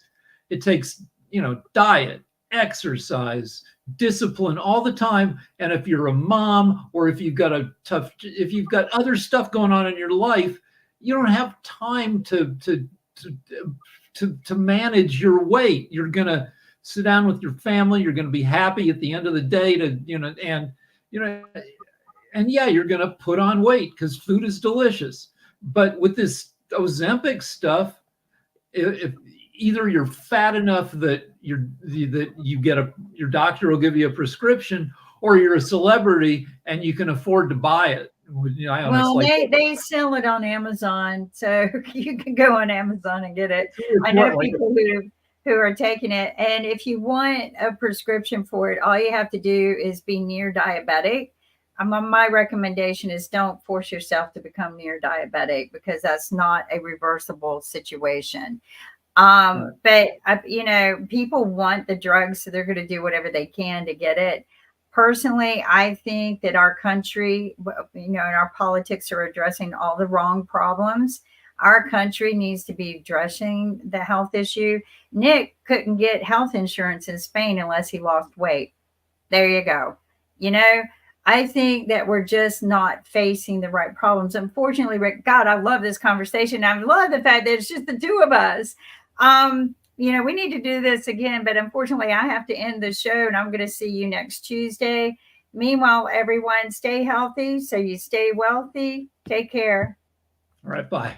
diet, exercise, discipline all the time. And if you're a mom, or if you've got other stuff going on in your life, you don't have time to manage your weight. You're going to sit down with your family. You're going to be happy at the end of the day you're going to put on weight because food is delicious. But with this Ozempic stuff, if either you're fat enough that your doctor will give you a prescription, or you're a celebrity and you can afford to buy it. They sell it on Amazon, so you can go on Amazon and get it. I know people who are taking it, and if you want a prescription for it, all you have to do is be near diabetic. My recommendation is don't force yourself to become near diabetic, because that's not a reversible situation. But people want the drugs, so they're going to do whatever they can to get it. Personally, I think that our country, and our politics are addressing all the wrong problems. Our country needs to be addressing the health issue. Nick couldn't get health insurance in Spain unless he lost weight. There you go. I think that we're just not facing the right problems. Unfortunately, Rick, God, I love this conversation. I love the fact that it's just the two of us. We need to do this again, but unfortunately I have to end the show, and I'm going to see you next Tuesday. Meanwhile, everyone, stay healthy so you stay wealthy. Take care. All right. Bye.